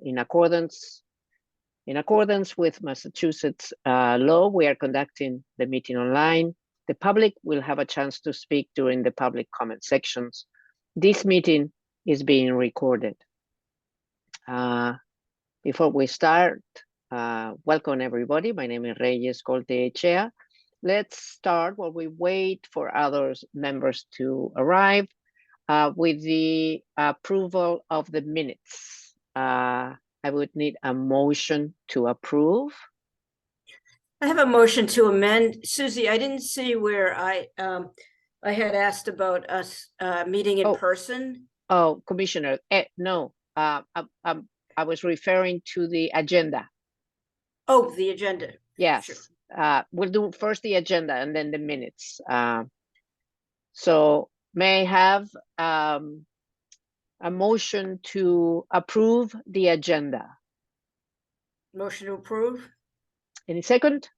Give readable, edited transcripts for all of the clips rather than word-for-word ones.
in accordance with Massachusetts law, we are conducting the meeting online. The public will have a chance to speak during the public comment sections. This meeting is being recorded. Before we start, welcome everybody. My name is Reyes Colteechea. Let's start while we wait for other members to arrive with the approval of the minutes. I would need a motion to approve. I have a motion to amend. Susie, I didn't see where I had asked about us meeting in person. Oh, Commissioner, no, I was referring to the agenda. Oh, the agenda. Yes, sure. We'll do first the agenda and then the minutes. So may I have a motion to approve the agenda? Motion to approve. Any second?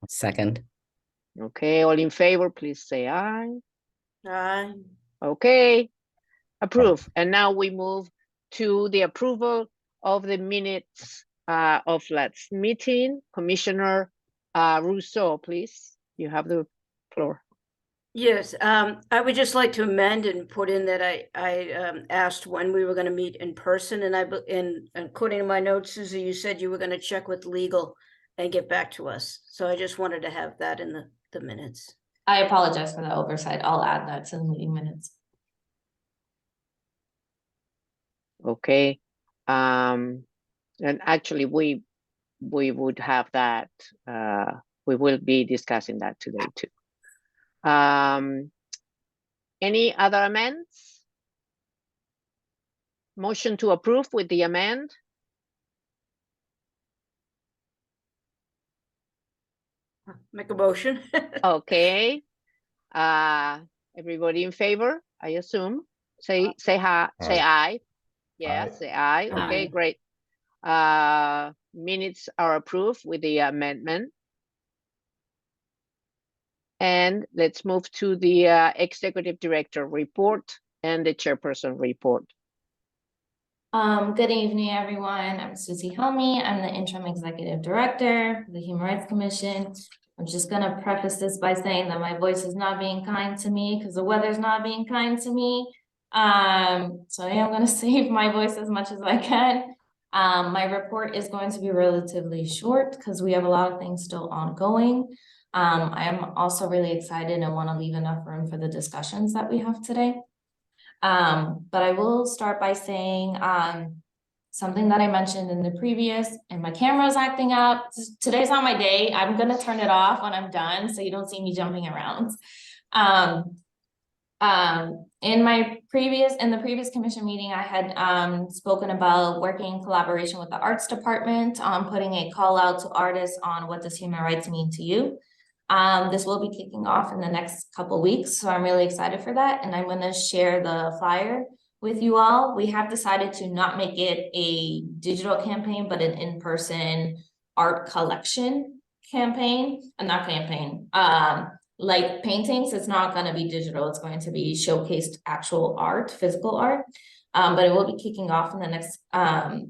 Second. Okay, all in favor, please say aye. Aye. Okay, approve. And now we move to the approval of the minutes of last meeting. Commissioner Rousseau, please, you have the floor. Yes, I would just like to amend and put in that I asked when we were going to meet in person, and according to my notes, Susie, you said you were going to check with legal and get back to us. So I just wanted to have that in the minutes. I apologize for the oversight. I'll add that to the meeting minutes. Okay, and actually we would have that. We will be discussing that today too. Any other amends? Motion to approve with the amend? Make a motion. Okay. Everybody in favor, I assume. Say hi, say aye. Yeah, say aye. Okay, Aye. great. Minutes are approved with the amendment. And let's move to the executive director report and the chairperson report. Good evening, everyone. I'm Susie Helmy. I'm the interim executive director of the Human Rights Commission. I'm just going to preface this by saying that my voice is not being kind to me because the weather's not being kind to me. So I am going to save my voice as much as I can. My report is going to be relatively short because we have a lot of things still ongoing. I am also really excited and want to leave enough room for the discussions that we have today. But I will start by saying something that I mentioned in the previous, and my camera's acting up. Today's not my day. I'm going to turn it off when I'm done so you don't see me jumping around. In the previous commission meeting, I had spoken about working in collaboration with the arts department on putting a call out to artists on what does human rights mean to you. This will be kicking off in the next couple weeks, so I'm really excited for that, and I'm going to share the flyer with you all. We have decided to not make it a digital campaign, but an in-person art collection campaign, not campaign, like paintings. It's not going to be digital. It's going to be showcased actual art, physical art, but it will be kicking off in the next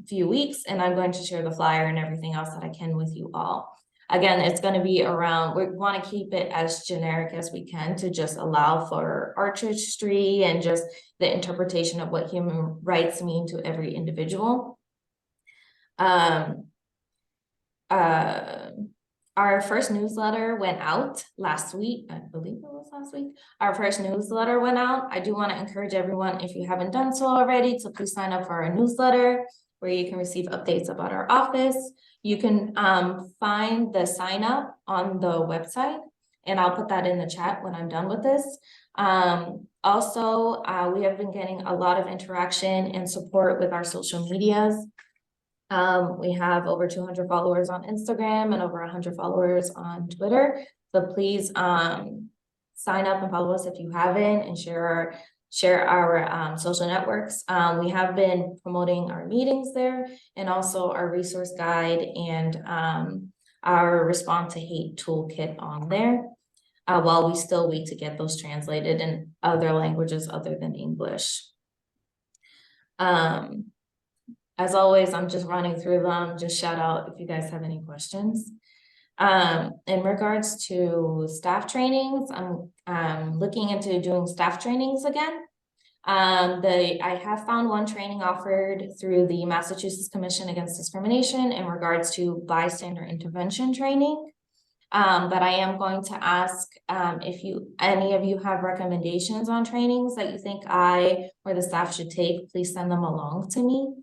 few weeks, and I'm going to share the flyer and everything else that I can with you all. Again, it's going to be around, we want to keep it as generic as we can to just allow for artistry and just the interpretation of what human rights mean to every individual. Our first newsletter went out last week. I believe it was last week. Our first newsletter went out. I do want to encourage everyone, if you haven't done so already, to please sign up for our newsletter where you can receive updates about our office. You can find the sign up on the website, and I'll put that in the chat when I'm done with this. Also, we have been getting a lot of interaction and support with our social medias. We have over 200 followers on Instagram and over 100 followers on Twitter. So please sign up and follow us if you haven't, and share our social networks. We have been promoting our meetings there, and also our resource guide and our Respond to Hate toolkit on there, while we still wait to get those translated in other languages other than English. as always, I'm just running through them, just shout out if you guys have any questions. In regards to staff trainings, I'm looking into doing staff trainings again. I have found one training offered through the Massachusetts Commission Against Discrimination in regards to bystander intervention training. But I am going to ask if any of you have recommendations on trainings that you think I or the staff should take, please send them along to me.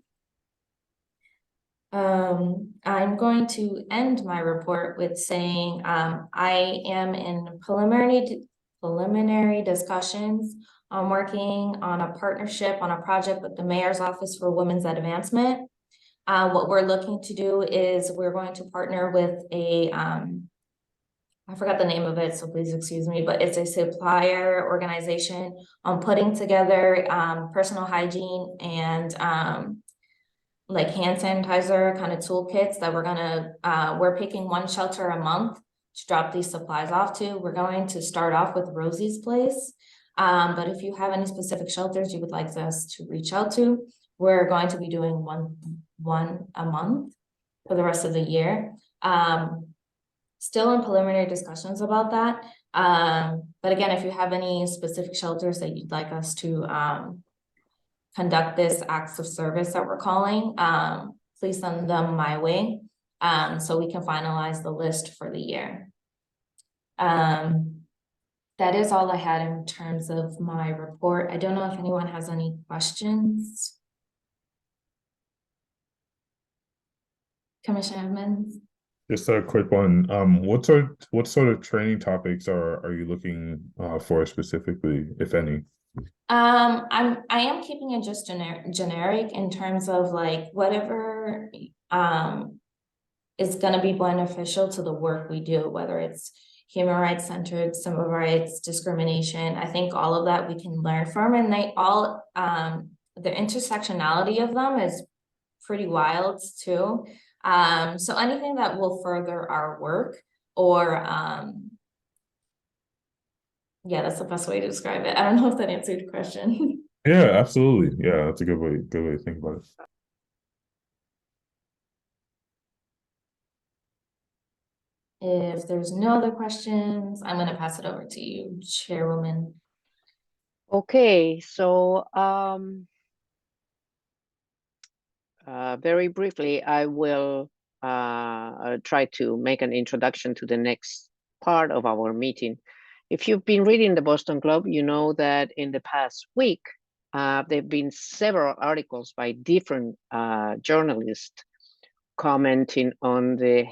I'm going to end my report with saying I am in preliminary discussions. I'm working on a partnership on a project with the Mayor's Office for Women's Advancement. What we're looking to do is we're going to partner with a I forgot the name of it, so please excuse me, but it's a supplier organization on putting together personal hygiene and like hand sanitizer kind of toolkits that we're picking one shelter a month to drop these supplies off to. We're going to start off with Rosie's Place. But if you have any specific shelters you would like us to reach out to, we're going to be doing one a month for the rest of the year. Still in preliminary discussions about that. But again, if you have any specific shelters that you'd like us to conduct this acts of service that we're calling, please send them my way so we can finalize the list for the year. That is all I had in terms of my report. I don't know if anyone has any questions. Commissioner Evans? Just a quick one. What sort of training topics are you looking for specifically, if any? I am keeping it just generic in terms of like whatever is going to be beneficial to the work we do, whether it's human rights centered, civil rights, discrimination. I think all of that we can learn from, and they all the intersectionality of them is pretty wild too. So anything that will further our work or yeah, that's the best way to describe it. I don't know if that answered your question. Yeah, absolutely. Yeah, that's a good way to think about it. If there's no other questions, I'm going to pass it over to you, Chairwoman. Okay, so very briefly, I will try to make an introduction to the next part of our meeting. If you've been reading the Boston Globe, you know that in the past week, there have been several articles by different journalists commenting on the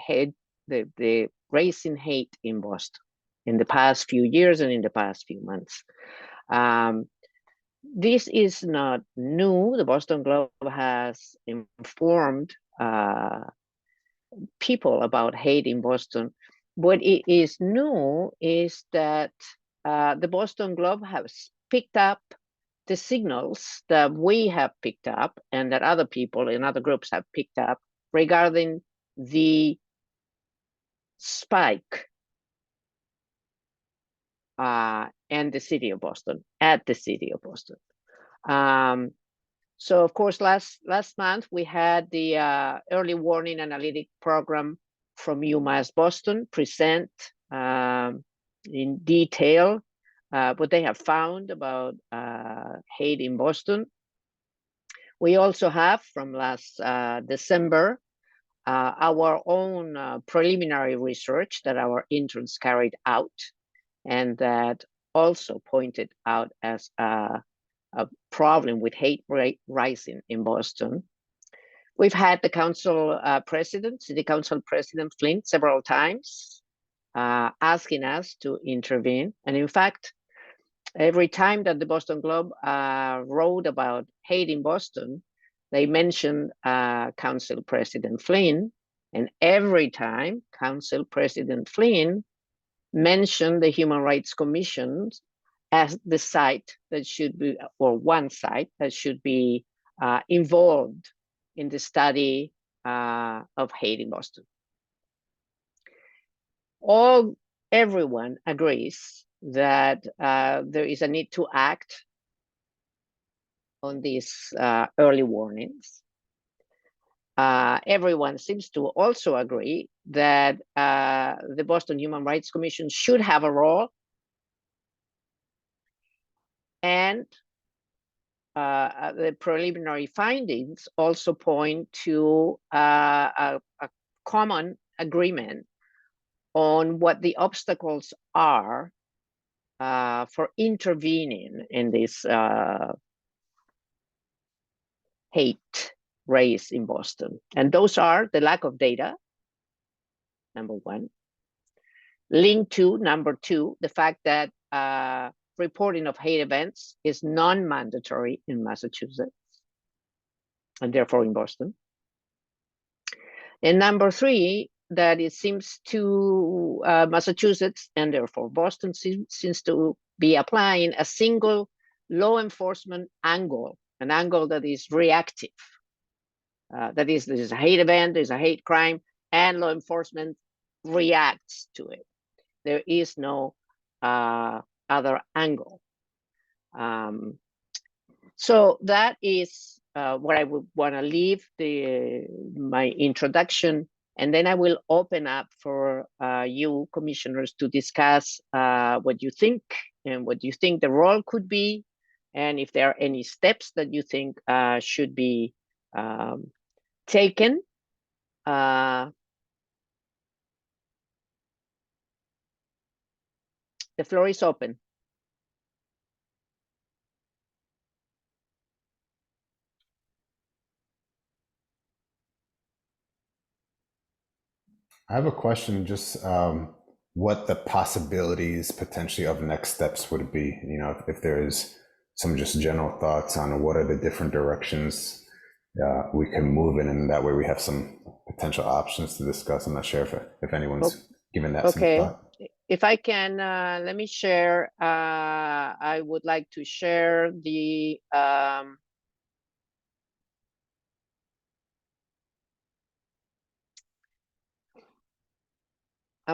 rising hate in Boston in the past few years and in the past few months. This is not new. The Boston Globe has informed people about hate in Boston. What it is new is that the Boston Globe has picked up the signals that we have picked up and that other people in other groups have picked up regarding the spike and the city of Boston, at the city of Boston. So of course, last month we had the early warning analytic program from UMass Boston present in detail what they have found about hate in Boston. We also have from last December our own preliminary research that our interns carried out, and that also pointed out as a problem with hate rate rising in Boston. We've had the council president, city council president Flynn, several times asking us to intervene. And in fact, every time that the Boston Globe wrote about hate in Boston, they mentioned Council President Flynn. And every time Council President Flynn mentioned the Human Rights Commission as the site that should be, or one site that should be involved in the study of hate in Boston. Everyone agrees that there is a need to act on these early warnings. everyone seems to also agree that the Boston Human Rights Commission should have a role, and the preliminary findings also point to a common agreement on what the obstacles are for intervening in this hate race in Boston. And those are the lack of data, number one. Linked to, number two, the fact that reporting of hate events is non-mandatory in Massachusetts, and therefore in Boston. And number three, that it seems to Massachusetts, and therefore Boston, seems to be applying a single law enforcement angle, an angle that is reactive. That is, there's a hate event, there's a hate crime, and law enforcement reacts to it. There is no other angle. So that is where I would want to leave my introduction, and then I will open up for you commissioners to discuss what you think and what you think the role could be, and if there are any steps that you think should be taken. The floor is open. I have a question, just what the possibilities potentially of next steps would be, you know, if there's some just general thoughts on what are the different directions we can move in, and that way we have some potential options to discuss. I'm not sure if anyone's given that some thought. If I can, let me share. I would like to share the am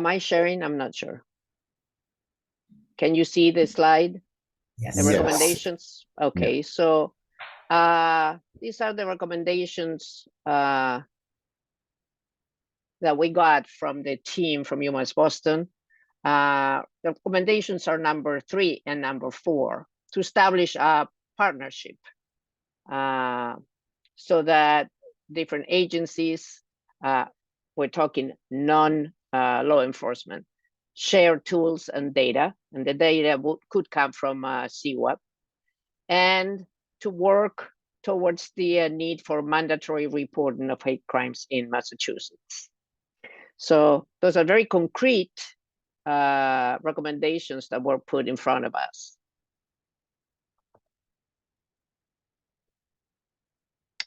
I sharing? I'm not sure. Can you see the slide? Yes. The recommendations? Okay, so these are the recommendations that we got from the team from UMass Boston. The recommendations are number 3 and number 4, to establish a partnership so that different agencies, we're talking non-law enforcement, share tools and data, and the data could come from CWAP, and to work towards the need for mandatory reporting of hate crimes in Massachusetts. So those are very concrete recommendations that were put in front of us.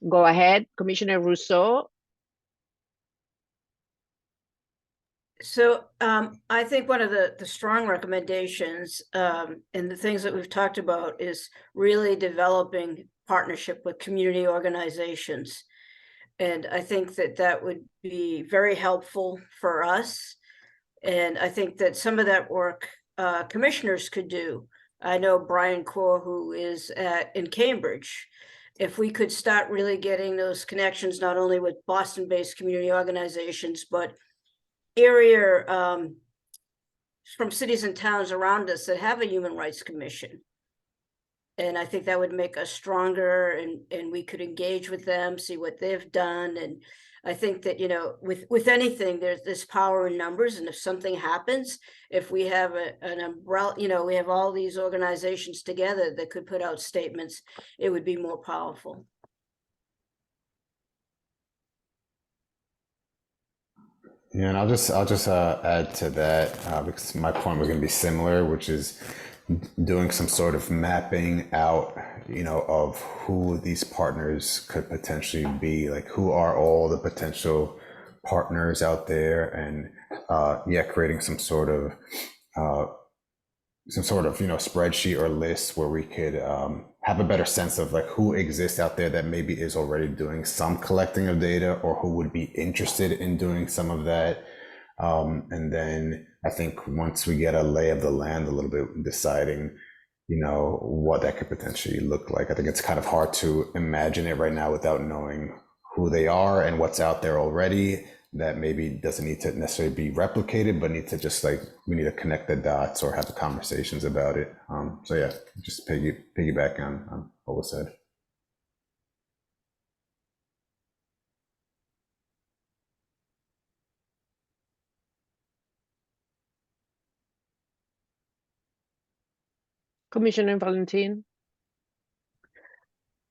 Go ahead, Commissioner Rousseau. So I think one of the strong recommendations and the things that we've talked about is really developing partnership with community organizations. And I think that that would be very helpful for us. And I think that some of that work commissioners could do. I know Brian Core, who is in Cambridge. If we could start really getting those connections, not only with Boston-based community organizations, but area from cities and towns around us that have a human rights commission. And I think that would make us stronger, and we could engage with them, see what they've done. And I think that, you know, with anything, there's this power in numbers. And if something happens, if we have an umbrella, you know, we have all these organizations together that could put out statements, it would be more powerful. Yeah, and I'll just add to that because my point was going to be similar, which is doing some sort of mapping out, you know, of who these partners could potentially be, like who are all the potential partners out there, and yeah, creating some sort of you know, spreadsheet or list where we could have a better sense of like who exists out there that maybe is already doing some collecting of data, or who would be interested in doing some of that. And then I think once we get a lay of the land a little bit, deciding, you know, what that could potentially look like. I think it's kind of hard to imagine it right now without knowing who they are and what's out there already that maybe doesn't need to necessarily be replicated, but need to just like, we need to connect the dots or have the conversations about it. So yeah, just piggyback on what was said. Commissioner Valentin?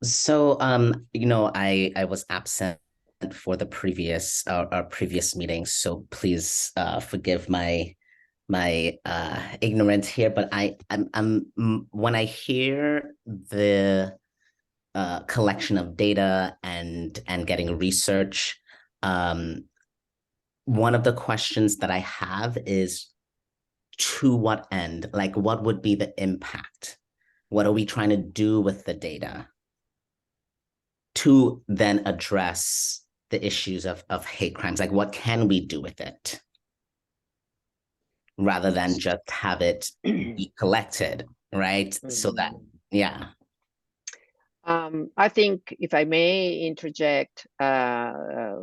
So, I was absent for the previous our previous meeting, so please forgive my ignorance here. But when I hear the collection of data and getting research, one of the questions that I have is, to what end? Like, what would be the impact? What are we trying to do with the data to then address the issues of hate crimes? Like, what can we do with it rather than just have it be collected, right? So that, yeah. I think, if I may interject, our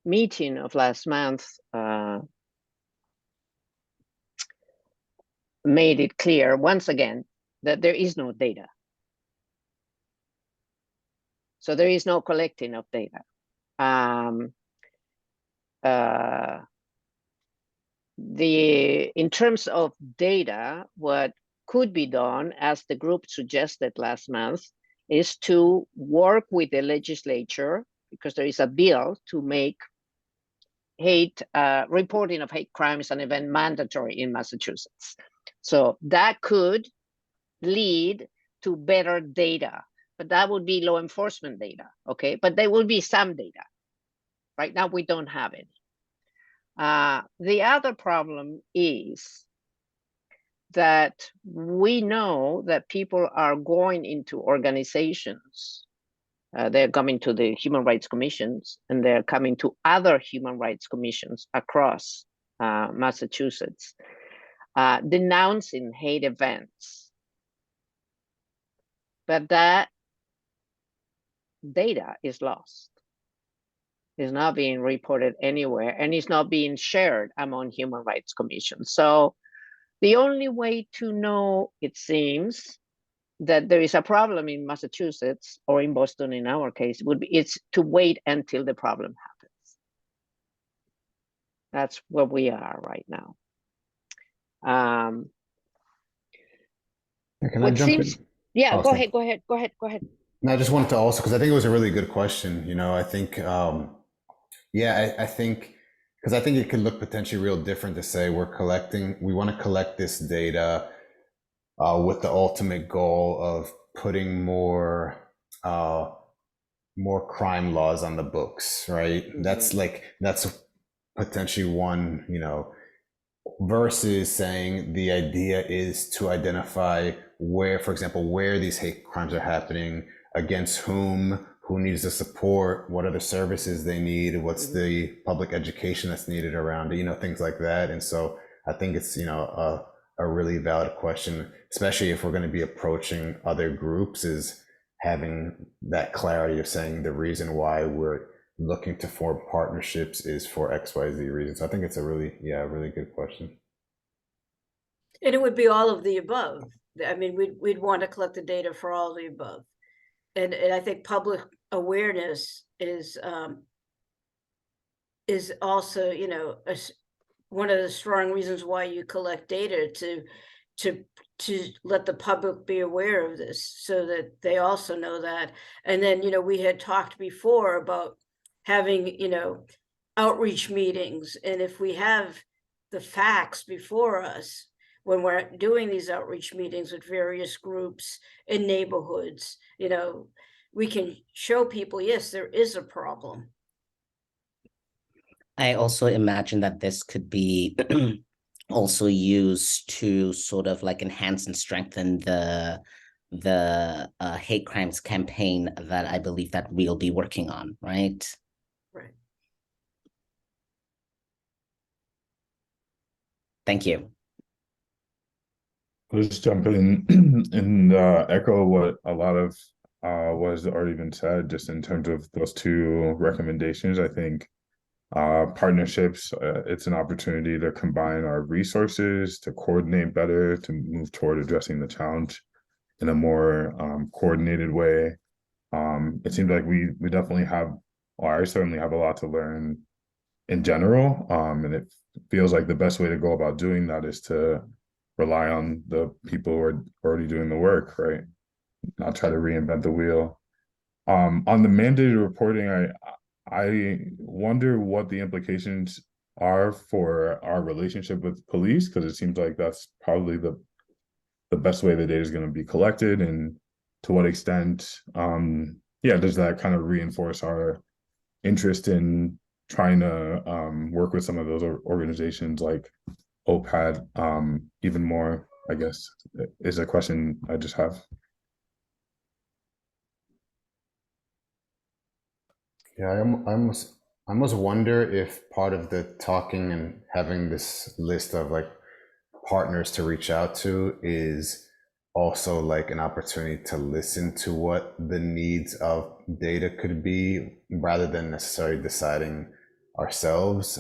meeting of last month made it clear once again that there is no data. So there is no collecting of data. In terms of data, what could be done, as the group suggested last month, is to work with the legislature, because there is a bill to make reporting of hate crimes and event mandatory in Massachusetts. So that could lead to better data, but that would be law enforcement data, okay? But there will be some data. Right now, we don't have it. The other problem is that we know that people are going into organizations. They're coming to the human rights commissions, and they're coming to other human rights commissions across Massachusetts, denouncing hate events. But that data is lost. It's not being reported anywhere, and it's not being shared among human rights commissions. So the only way to know, it seems, that there is a problem in Massachusetts, or in Boston in our case, it's to wait until the problem happens. That's where we are right now. Can I jump in? Yeah, Oh, go sorry. ahead. No, I just wanted to also, because I think it was a really good question. I think, I think, because I think it could look potentially real different to say we want to collect this data with the ultimate goal of putting more crime laws on the books, right? Mm-hmm. That's potentially one, versus saying the idea is to identify where, for example, where these hate crimes are happening, against whom, who needs the support, what are the services they need, what's the public education that's needed around it, things like that. And so I think it's, a really valid question, especially if we're going to be approaching other groups, is having that clarity of saying the reason why we're looking to form partnerships is for XYZ reasons. I think it's a really good question. And it would be all of the above. I mean, we'd want to collect the data for all of the above. And I think public awareness is also, one of the strong reasons why you collect data, to let the public be aware of this, so that they also know that. And then, we had talked before about having, outreach meetings. And if we have the facts before us, when we're doing these outreach meetings with various groups in neighborhoods, we can show people, yes, there is a problem. I also imagine that this could be also used to sort of like enhance and strengthen the hate crimes campaign that I believe that we'll be working on, right? Right. Thank you. Let's jump in and echo what a lot of what has already been said, just in terms of those two recommendations. I think partnerships, it's an opportunity to combine our resources, to coordinate better, to move toward addressing the challenge in a more coordinated way. It seems like we definitely have, or I certainly have a lot to learn in general. And it feels like the best way to go about doing that is to rely on the people who are already doing the work, right? Not try to reinvent the wheel. On the mandated reporting, I wonder what the implications are for our relationship with police, because it seems like that's probably the best way the data is going to be collected, and to what extent, yeah, does that kind of reinforce our interest in trying to work with some of those organizations like OPAD even more, I guess, is a question I just have. Yeah, I almost wonder if part of the talking and having this list of like partners to reach out to is also like an opportunity to listen to what the needs of data could be, rather than necessarily deciding ourselves.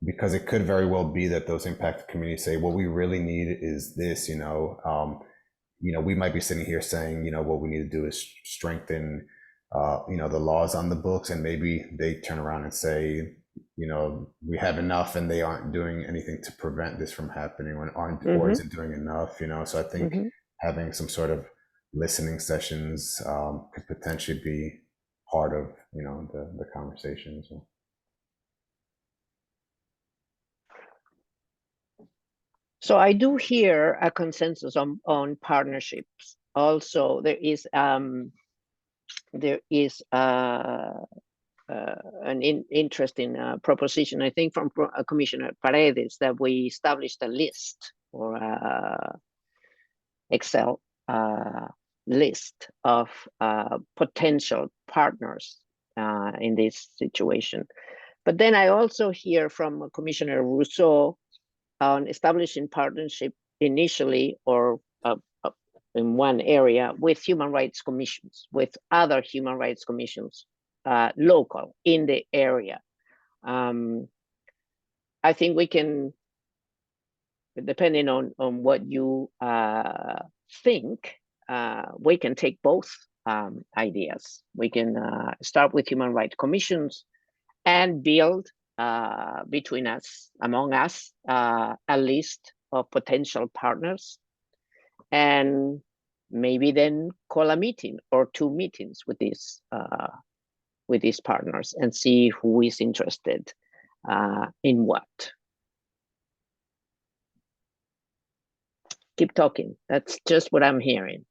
Because it could very well be that those impacted communities say, what we really need is this, we might be sitting here saying, what we need to do is strengthen, the laws on the books, and maybe they turn around and say, we have enough, and they aren't doing anything to prevent this from happening, or isn't doing enough, So I think having some sort of listening sessions could potentially be part of, the conversation as well. So I do hear a consensus on partnerships. Also, there is an interesting proposition, I think, from Commissioner Paredes, that we established a list, or Excel list of potential partners in this situation. But then I also hear from Commissioner Rousseau on establishing partnership initially, or in one area, with human rights commissions, with other human rights commissions, local in the area. I think we can, depending on what you think, we can take both ideas. We can start with human rights commissions and build between us, among us, a list of potential partners, and maybe then call a meeting or 2 meetings with these partners and see who is interested in what. Keep talking. That's just what I'm hearing.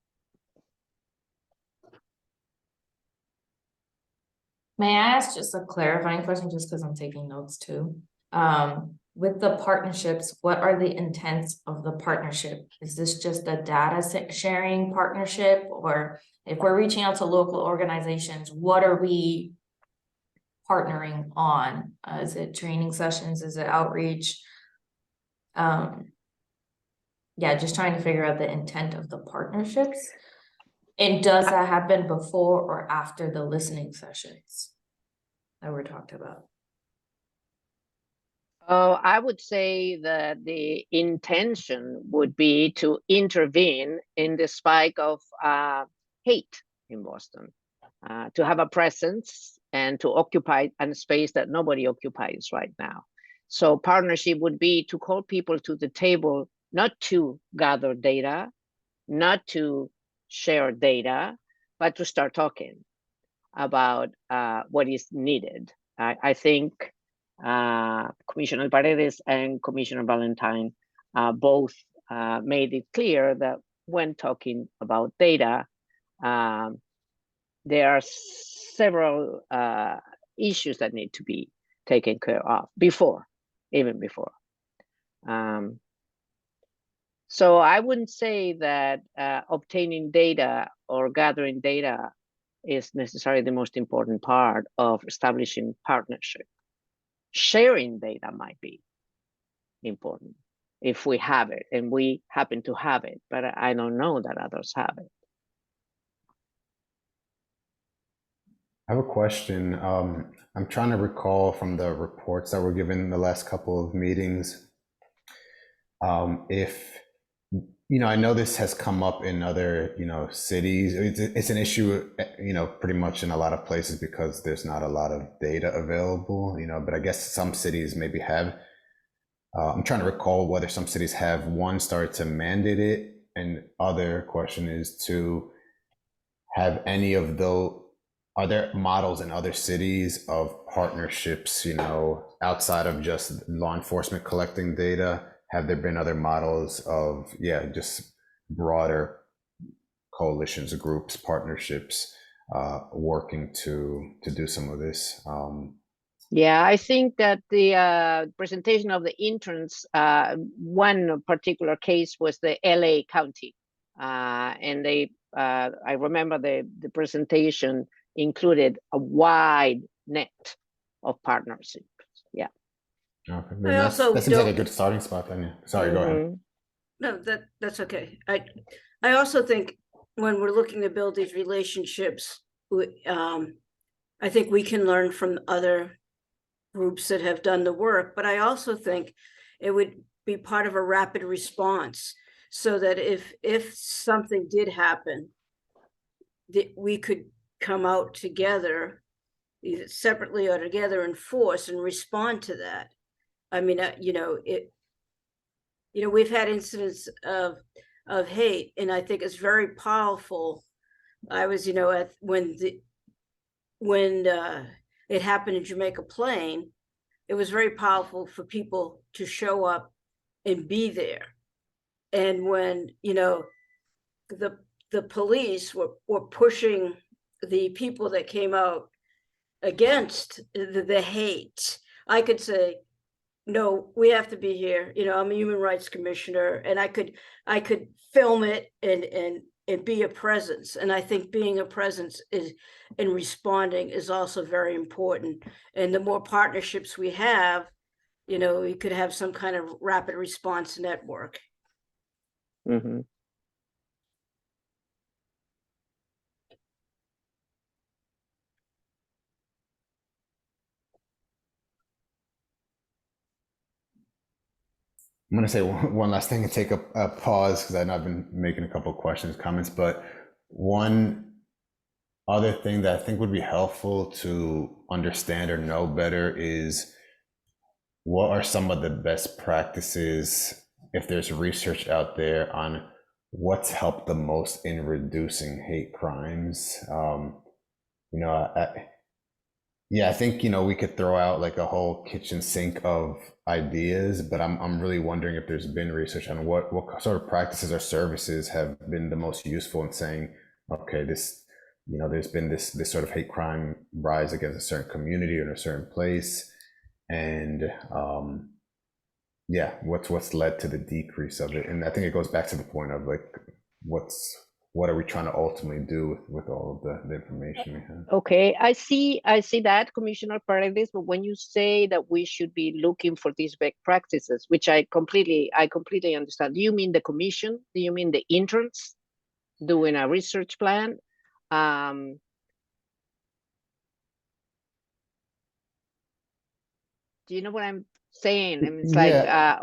May I ask just a clarifying question, just because I'm taking notes too? With the partnerships, what are the intents of the partnership? Is this just a data sharing partnership? Or if we're reaching out to local organizations, what are we partnering on? Is it training sessions? Is it outreach? Yeah, just trying to figure out the intent of the partnerships. And does that happen before or after the listening sessions that were talked about? I would say that the intention would be to intervene in the spike of hate in Boston, to have a presence and to occupy a space that nobody occupies right now. So partnership would be to call people to the table, not to gather data, not to share data, but to start talking about what is needed. I think Commissioner Paredes and Commissioner Valentine both made it clear that when talking about data, there are several issues that need to be taken care of even before. So I wouldn't say that obtaining data or gathering data is necessarily the most important part of establishing partnership. Sharing data might be important if we have it, and we happen to have it, but I don't know that others have it. I have a question. I'm trying to recall from the reports that were given in the last couple of meetings. If, I know this has come up in other, cities. It's an issue, pretty much in a lot of places because there's not a lot of data available, but I guess some cities maybe have. I'm trying to recall whether some cities have, one, started to mandate it, and other question is to have any of those, are there models in other cities of partnerships, outside of just law enforcement collecting data? Have there been other models of, just broader coalitions, groups, partnerships, working to do some of this? Yeah, I think that the presentation of the interns, one particular case was the LA County. And they, I remember the presentation included a wide net of partnerships. Yeah. Okay, I also that seems like a don't- good starting spot then. Yeah. Sorry, go ahead. Mhm. No, that's okay. I also think when we're looking to build these relationships, I think we can learn from other groups that have done the work, but I also think it would be part of a rapid response so that if something did happen, that we could come out together, either separately or together in force and respond to that. I mean, we've had incidents of hate, and I think it's very powerful. I was, when it happened in Jamaica Plain, it was very powerful for people to show up and be there. And when, the police were pushing the people that came out against the hate, I could say, no, we have to be here. I'm a human rights commissioner, and I could film it and be a presence. And I think being a presence is, and responding is also very important. And the more partnerships we have, we could have some kind of rapid response network. Mhm. I'm going to say one last thing and take a pause because I know I've been making a couple of questions, comments, but one other thing that I think would be helpful to understand or know better is what are some of the best practices, if there's research out there on what's helped the most in reducing hate crimes. I think, we could throw out like a whole kitchen sink of ideas, but I'm really wondering if there's been research on what sort of practices or services have been the most useful in saying, okay, this, there's been this sort of hate crime rise against a certain community or in a certain place. And what's led to the decrease of it. And I think it goes back to the point of like, what are we trying to ultimately do with all of the information we have? Okay, I see that, Commissioner Paredes, but when you say that we should be looking for these best practices, which I completely understand. Do you mean the commission? Do you mean the interns doing a research plan? Do you know what I'm saying? I mean, it's like,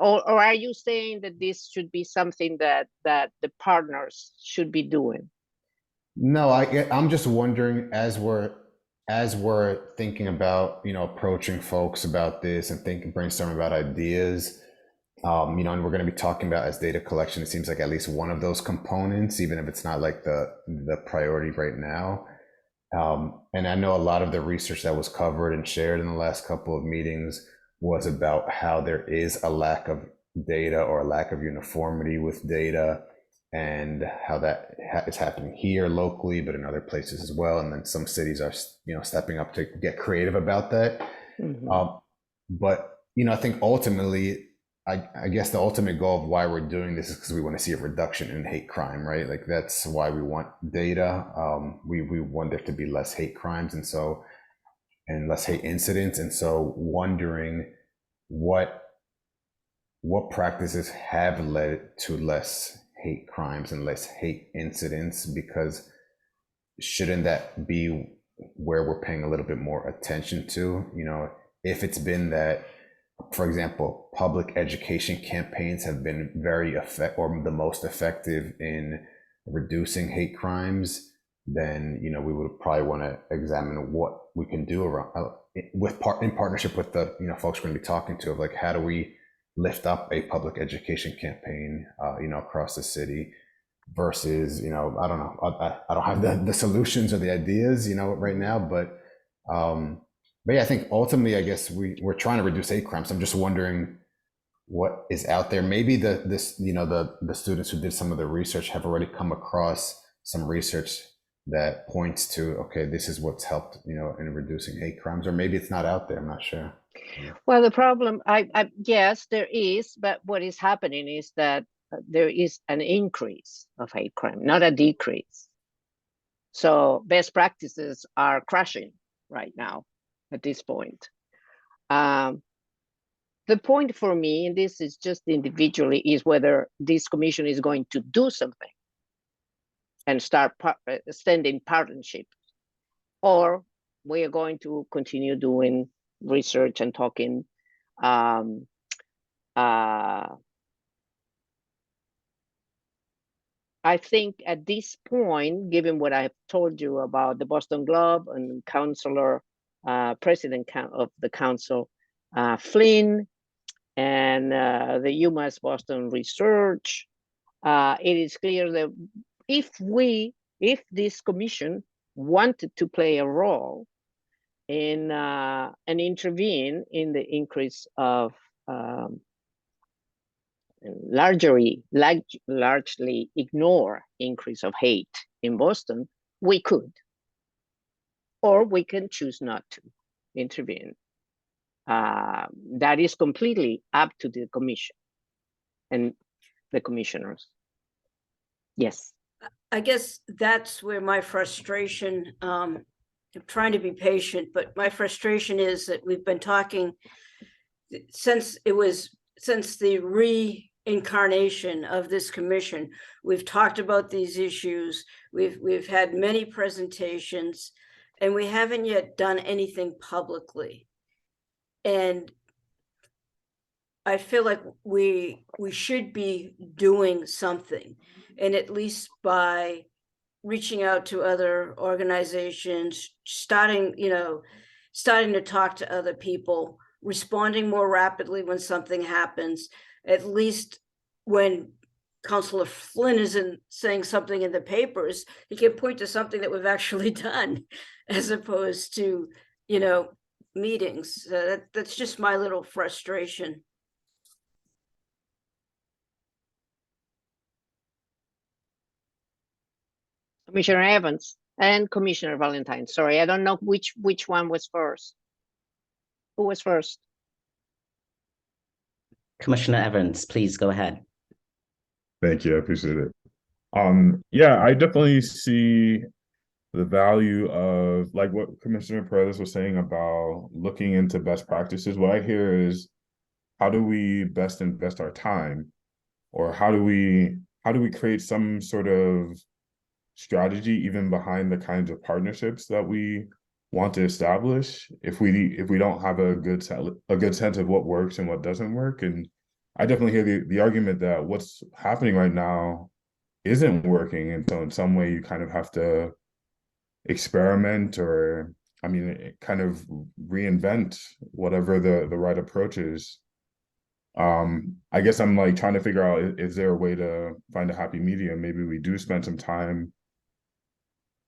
or are you saying that this should be something that the partners should be doing? No, I'm just wondering as we're thinking about, approaching folks about this and brainstorming about ideas, and we're going to be talking about as data collection, it seems like at least one of those components, even if it's not like the priority right now. And I know a lot of the research that was covered and shared in the last couple of meetings was about how there is a lack of data or a lack of uniformity with data, and how that is happening here locally, but in other places as well. And then some cities are, stepping up to get creative about that. Mhm. But, I think ultimately, I guess the ultimate goal of why we're doing this is because we want to see a reduction in hate crime, right? Like that's why we want data. We want there to be less hate crimes and less hate incidents. And so wondering what practices have led to less hate crimes and less hate incidents, because shouldn't that be where we're paying a little bit more attention to. You know, if it's been that, for example, public education campaigns have been very or the most effective in reducing hate crimes, then, you know, we would probably want to examine what we can do around in partnership with the, you know, folks we're going to be talking to, of like, how do we lift up a public education campaign, you know, across the city, versus, you know, I don't know, I don't have the solutions or the ideas, you know, right now, but yeah, I think ultimately, I guess we're trying to reduce hate crimes. I'm just wondering what is out there. Maybe the students who did some of the research have already come across some research that points to, okay, this is what's helped, you know, in reducing hate crimes, or maybe it's not out there. I'm not sure. Well, the problem, yes, there is, but what is happening is that there is an increase of hate crime, not a decrease. So best practices are crashing right now at this point. The point for me, and this is just individually, is whether this commission is going to do something and start extending partnerships, or we are going to continue doing research and talking. I think at this point, given what I've told you about the Boston Globe and counselor, president of the council, Flynn, and the UMass Boston research, it is clear that if this commission wanted to play a role in and intervene in the increase of largely ignore increase of hate in Boston, we could, or we can choose not to intervene. That is completely up to the commission and the commissioners. Yes. I guess that's where my frustration, I'm trying to be patient, but my frustration is that we've been talking since the reincarnation of this commission. We've talked about these issues. We've had many presentations, and we haven't yet done anything publicly. And I feel like we should be doing something, and at least by reaching out to other organizations, starting to talk to other people, responding more rapidly when something happens. At least when Councilor Flynn isn't saying something in the papers, he can point to something that we've actually done, as opposed to, you know, meetings. That's just my little frustration. Commissioner Evans and Commissioner Valentine. Sorry, I don't know which one was first. Who was first? Commissioner Evans, please go ahead. Thank you. I appreciate it. Yeah, I definitely see the value of, like what Commissioner Perez was saying about looking into best practices. What I hear is, how do we best invest our time, or how do we create some sort of strategy even behind the kinds of partnerships that we want to establish if we don't have a good sense of what works and what doesn't work. And I definitely hear the argument that what's happening right now isn't working, and so in some way you kind of have to experiment, or kind of reinvent whatever the right approach is. I guess I'm like trying to figure out, is there a way to find a happy medium? Maybe we do spend some time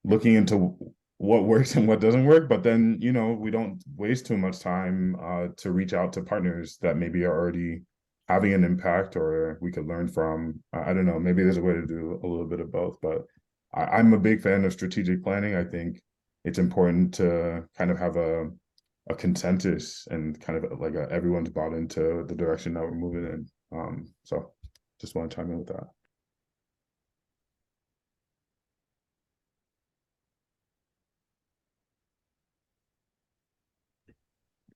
looking into what works and what doesn't work, but then, you know, we don't waste too much time to reach out to partners that maybe are already having an impact, or we could learn from. I don't know, maybe there's a way to do a little bit of both, but I'm a big fan of strategic planning. I think it's important to kind of have a consensus and kind of like everyone's bought into the direction that we're moving in. So just want to chime in with that.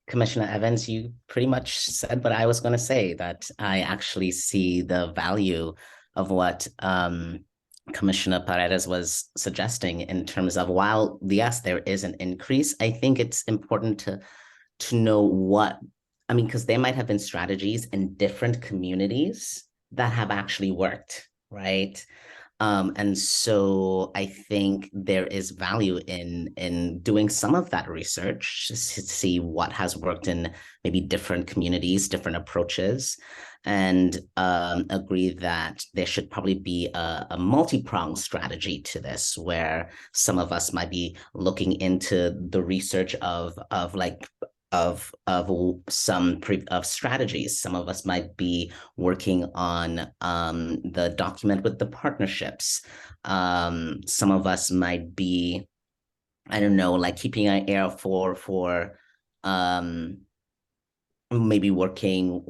Commissioner Evans, you pretty much said what I was going to say, that I actually see the value of what Commissioner Paredes was suggesting in terms of, while yes, there is an increase, I think it's important to know what, I mean, because there might have been strategies in different communities that have actually worked, right? And so I think there is value in doing some of that research to see what has worked in maybe different communities, different approaches, and agree that there should probably be a multi-pronged strategy to this, where some of us might be looking into the research of some strategies. Some of us might be working on the document with the partnerships. Some of us might be, I don't know, like keeping an ear for maybe working,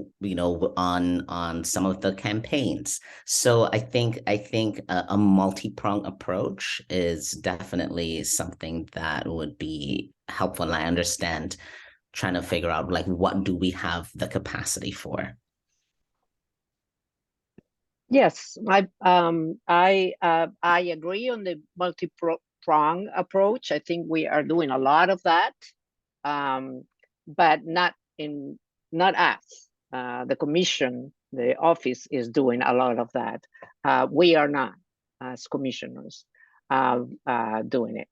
on some of the campaigns. So I think a multi-pronged approach is definitely something that would be helpful. And I understand trying to figure out, like, what do we have the capacity for? Yes, I agree on the multi-prong approach. I think we are doing a lot of that, but not us. The commission, the office is doing a lot of that. We are not, as commissioners, doing it.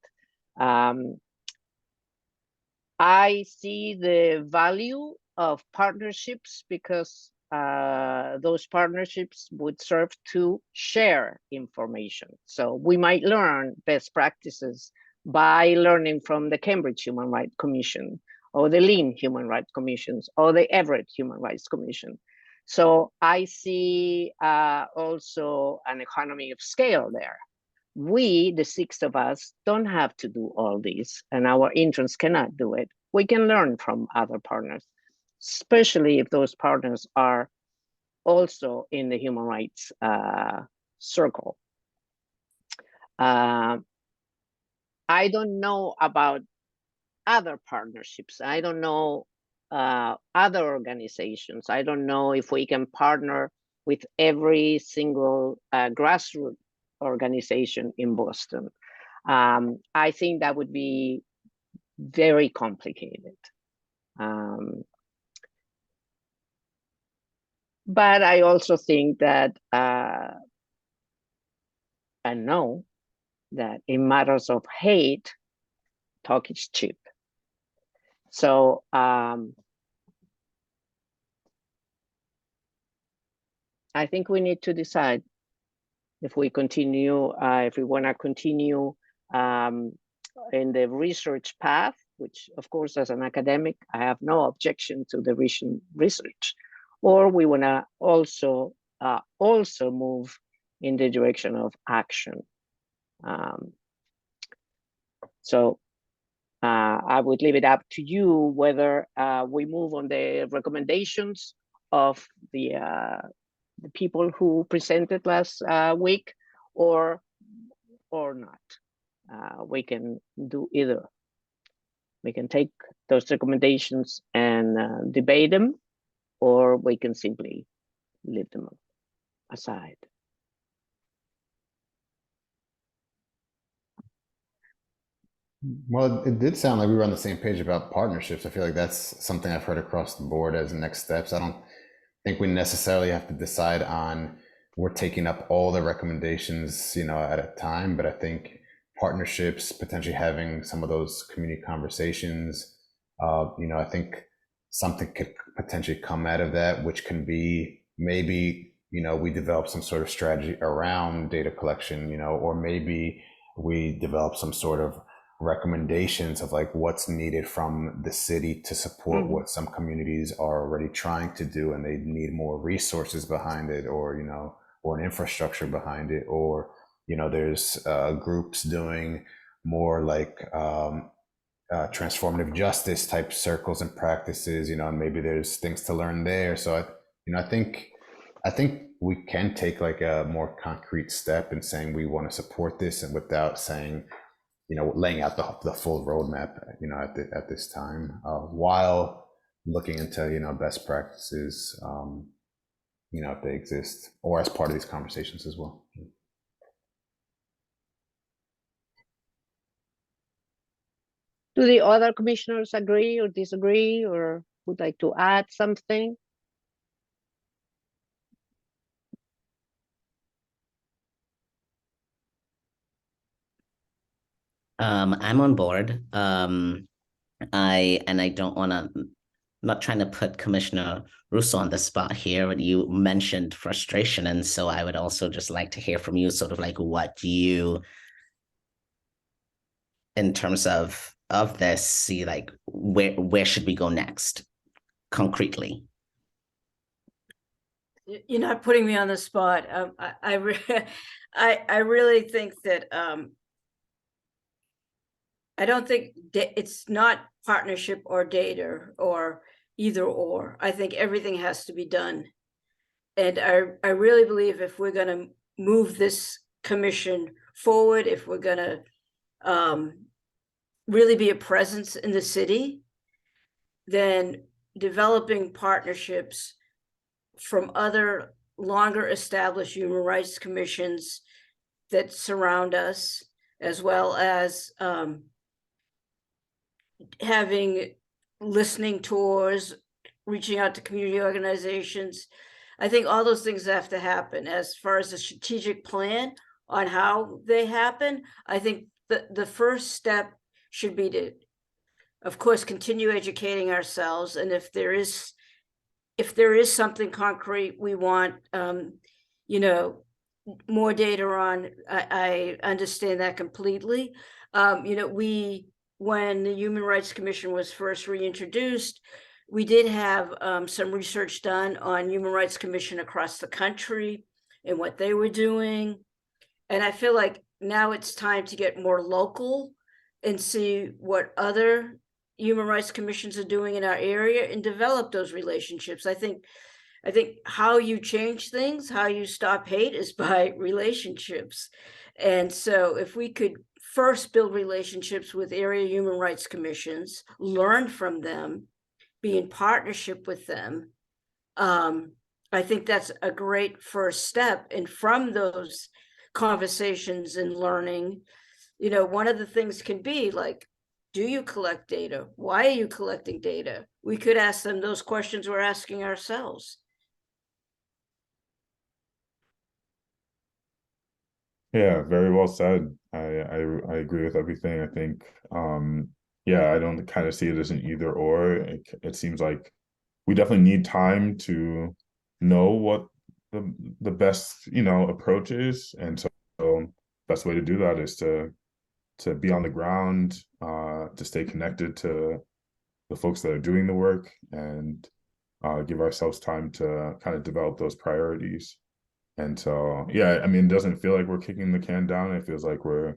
I see the value of partnerships because those partnerships would serve to share information. So we might learn best practices by learning from the Cambridge Human Rights Commission, or the Lean Human Rights Commissions, or the Everett Human Rights Commission. So I see also an economy of scale there. We, the 6 of us, don't have to do all this, and our interns cannot do it. We can learn from other partners, especially if those partners are also in the human rights circle. I don't know about other partnerships. I don't know other organizations. I don't know if we can partner with every single grassroots organization in Boston. I think that would be very complicated. But I also think that I know that in matters of hate, talk is cheap. So I think we need to decide if we continue, if we want to continue in the research path, which of course, as an academic, I have no objection to the recent research, or we want to also move in the direction of action. So I would leave it up to you whether we move on the recommendations of the people who presented last week, or not. We can do either. We can take those recommendations and debate them, or we can simply leave them aside. Well, it did sound like we were on the same page about partnerships. I feel like that's something I've heard across the board as next steps. I don't think we necessarily have to decide on we're taking up all the recommendations, at a time, but I think partnerships, potentially having some of those community conversations, I think something could potentially come out of that, which can be maybe, we develop some sort of strategy around data collection, or maybe we develop some sort of recommendations of like what's needed from the city to support what some communities are already trying to do, and they need more resources behind it, or or an infrastructure behind it, or there's groups doing more like transformative justice type circles and practices, and maybe there's things to learn there. So I think we can take like a more concrete step in saying we want to support this, and without saying, laying out the full roadmap, at this time, while looking into, best practices, if they exist, or as part of these conversations as well. Do the other commissioners agree or disagree or would like to add something? I'm on board. I don't want to, not trying to put Commissioner Russo on the spot here, but you mentioned frustration, and so I would also just like to hear from you, sort of like what you, in terms of this, see like where should we go next, concretely? You're not putting me on the spot. I really think that I don't think it's not partnership or data or either or. I think everything has to be done. And I really believe if we're going to move this commission forward, if we're going to really be a presence in the city, then developing partnerships from other longer established human rights commissions that surround us, as well as having listening tours, reaching out to community organizations. I think all those things have to happen. As far as the strategic plan on how they happen, I think the first step should be to, of course, continue educating ourselves. And if there is something concrete we want, more data on, I understand that completely. When the Human Rights Commission was first reintroduced, we did have some research done on Human Rights Commission across the country and what they were doing. And I feel like now it's time to get more local and see what other human rights commissions are doing in our area and develop those relationships. I think how you change things, how you stop hate is by relationships. And so if we could first build relationships with area human rights commissions, learn from them, be in partnership with them, I think that's a great first step. And from those conversations and learning, one of the things can be like, do you collect data? Why are you collecting data? We could ask them those questions we're asking ourselves. Yeah, very well said. I agree with everything. I think yeah, I don't kind of see it as an either or. It seems like we definitely need time to know what the best, approach is. And so best way to do that is to be on the ground, to stay connected to the folks that are doing the work, and give ourselves time to kind of develop those priorities. And so, yeah, I mean, it doesn't feel like we're kicking the can down. It feels like we're,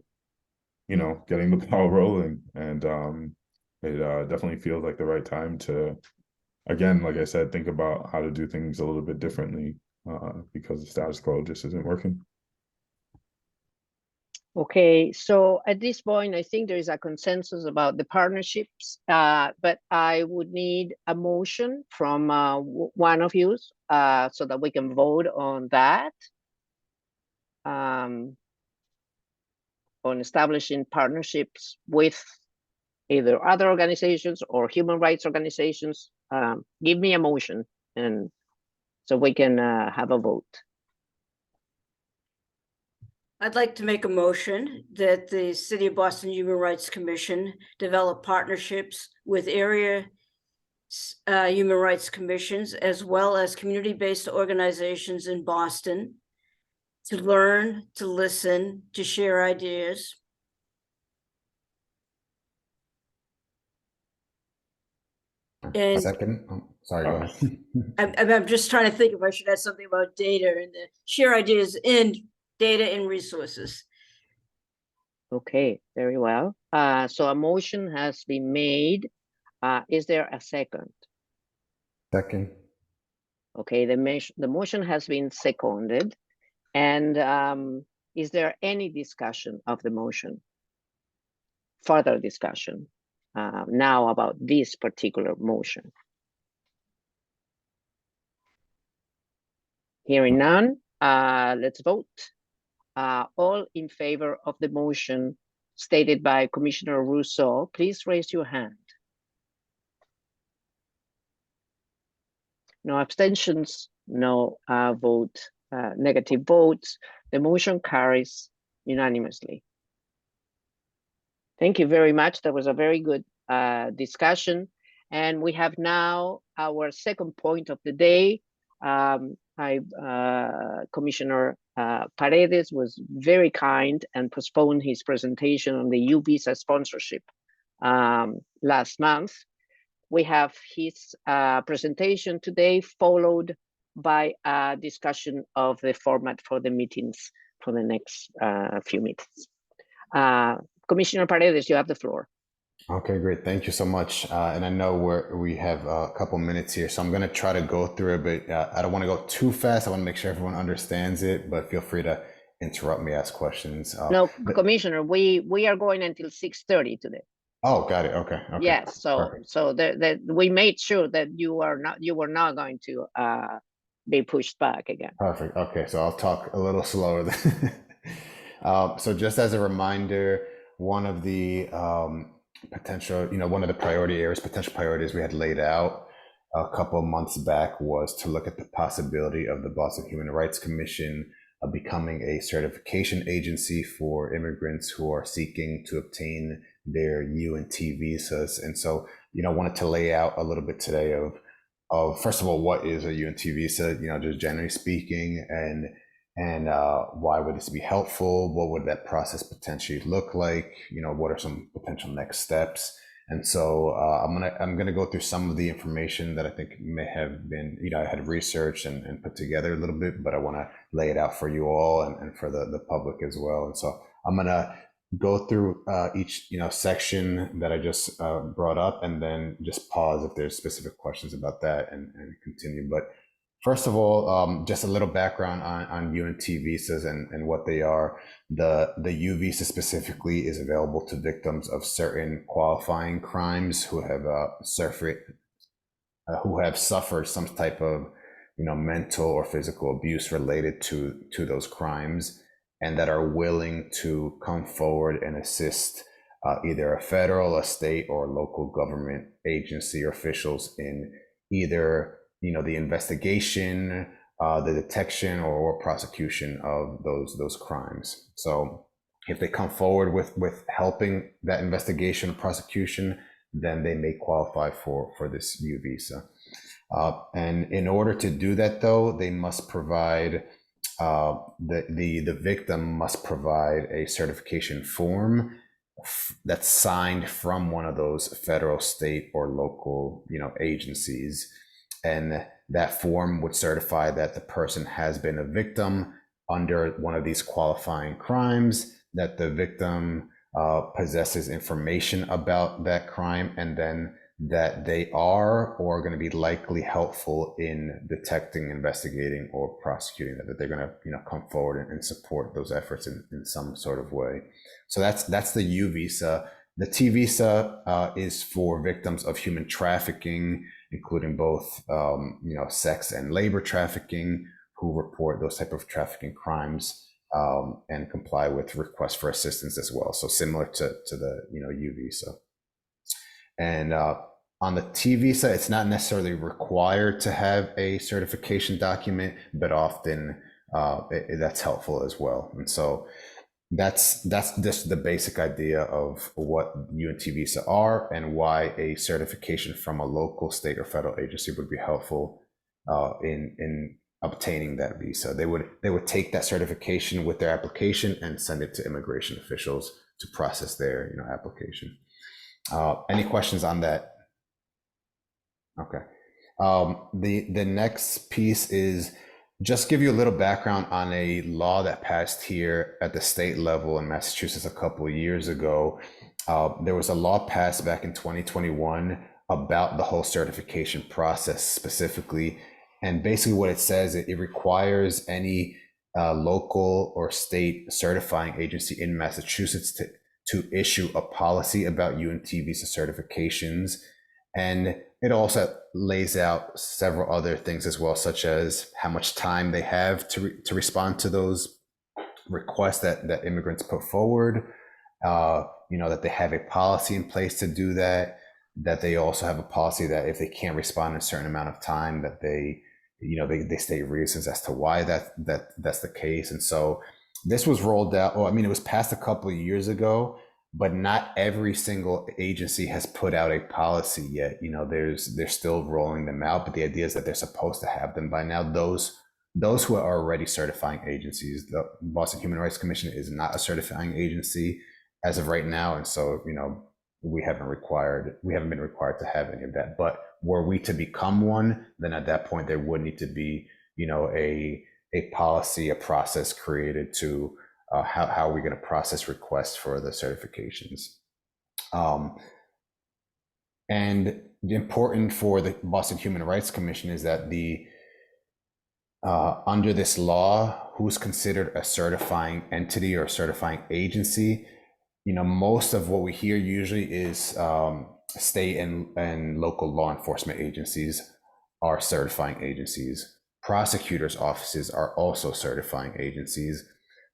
getting the ball rolling. And it definitely feels like the right time to, again, like I said, think about how to do things a little bit differently, because the status quo just isn't working. Okay, so at this point, I think there is a consensus about the partnerships, but I would need a motion from one of you so that we can vote on that. On establishing partnerships with either other organizations or human rights organizations. Give me a motion, and so we can have a vote. I'd like to make a motion that the City of Boston Human Rights Commission develop partnerships with area human rights commissions, as well as community-based organizations in Boston, to learn, to listen, to share ideas. And Second, sorry, go ahead. I'm just trying to think if I should add something about data and the share ideas in data and resources. Okay, very well. So a motion has been made. Is there a second? Second. Okay, the motion has been seconded. And is there any discussion of the motion? Further discussion now about this particular motion? Hearing none, let's vote. All in favor of the motion stated by Commissioner Rousseau, please raise your hand. No abstentions, no negative votes. The motion carries unanimously. Thank you very much. That was a very good discussion. And we have now our second point of the day. Commissioner Paredes was very kind and postponed his presentation on the U visa sponsorship last month. We have his presentation today, followed by a discussion of the format for the meetings for the next few minutes. Commissioner Paredes, you have the floor. Okay, great. Thank you so much. And I know we have a couple minutes here, so I'm going to try to go through it, but I don't want to go too fast. I want to make sure everyone understands it, but feel free to interrupt me, ask questions. No, Commissioner, we are going until 6:30 today. Oh, got it. Okay. Yes, so that we made sure that you were not going to be pushed back again. Perfect. Okay, so I'll talk a little slower then. So just as a reminder, one of the potential priorities we had laid out a couple of months back was to look at the possibility of the Boston Human Rights Commission becoming a certification agency for immigrants who are seeking to obtain their UNT visas. And so, I wanted to lay out a little bit today of first of all, what is a UNT visa, just generally speaking, and why would this be helpful? What would that process potentially look like? What are some potential next steps? And so I'm gonna go through some of the information that I think may have been, I had researched and put together a little bit, but I want to lay it out for you all and for the public as well. And so I'm gonna go through each section that I just brought up, and then just pause if there's specific questions about that and continue. But first of all, just a little background on UNT visas and what they are. The U visa specifically is available to victims of certain qualifying crimes who have suffered some type of mental or physical abuse related to those crimes, and that are willing to come forward and assist either a federal, a state, or local government agency or officials in either the investigation, the detection, or prosecution of those crimes. So if they come forward with helping that investigation or prosecution, then they may qualify for this U visa. And in order to do that, though, they must provide the victim must provide a certification form that's signed from one of those federal, state, or local agencies. And that form would certify that the person has been a victim under one of these qualifying crimes, that the victim possesses information about that crime, and then that they are or going to be likely helpful in detecting, investigating, or prosecuting, that they're going to come forward and support those efforts in some sort of way. So that's the U visa. The T visa is for victims of human trafficking, including both sex and labor trafficking, who report those type of trafficking crimes and comply with requests for assistance as well. So similar to the U visa. And on the T visa, it's not necessarily required to have a certification document, but often that's helpful as well. And so that's just the basic idea of what UNT visa are and why a certification from a local, state, or federal agency would be helpful in obtaining that visa. They would take that certification with their application and send it to immigration officials to process their application. Any questions on that? Okay. The next piece is just give you a little background on a law that passed here at the state level in Massachusetts a couple of years ago. There was a law passed back in 2021 about the whole certification process specifically. And basically what it says, it requires any local or state certifying agency in Massachusetts to issue a policy about UNT visa certifications. And it also lays out several other things as well, such as how much time they have to respond to those requests that immigrants put forward, that they have a policy in place to do that, that they also have a policy that if they can't respond in a certain amount of time, that they state reasons as to why that's the case. And so this was rolled out. Well, I mean, it was passed a couple of years ago, but not every single agency has put out a policy yet. They're still rolling them out, but the idea is that they're supposed to have them by now. Those who are already certifying agencies, the Boston Human Rights Commission is not a certifying agency as of right now, and so we haven't been required to have any of that. But were we to become one, then at that point there would need to be a policy, a process created to how we're going to process requests for the certifications. And important for the Boston Human Rights Commission is that under this law, who's considered a certifying entity or certifying agency, most of what we hear usually is state and local law enforcement agencies are certifying agencies. Prosecutors' offices are also certifying agencies.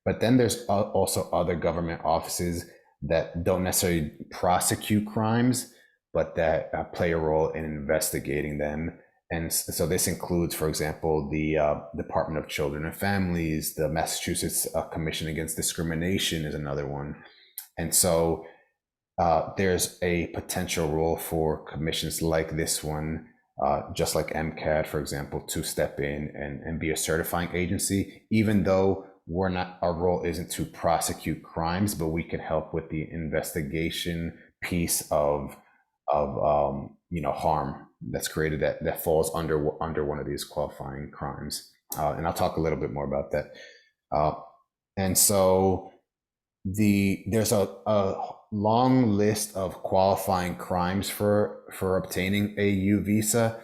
But then there's also other government offices that don't necessarily prosecute crimes, but that play a role in investigating them. And so this includes, for example, the Department of Children and Families, the Massachusetts Commission Against Discrimination is another one. And so there's a potential role for commissions like this one, just like MCAT, for example, to step in and be a certifying agency, even though our role isn't to prosecute crimes, but we can help with the investigation piece of harm that's created that falls under one of these qualifying crimes. And I'll talk a little bit more about that. And so there's a long list of qualifying crimes for obtaining a U visa.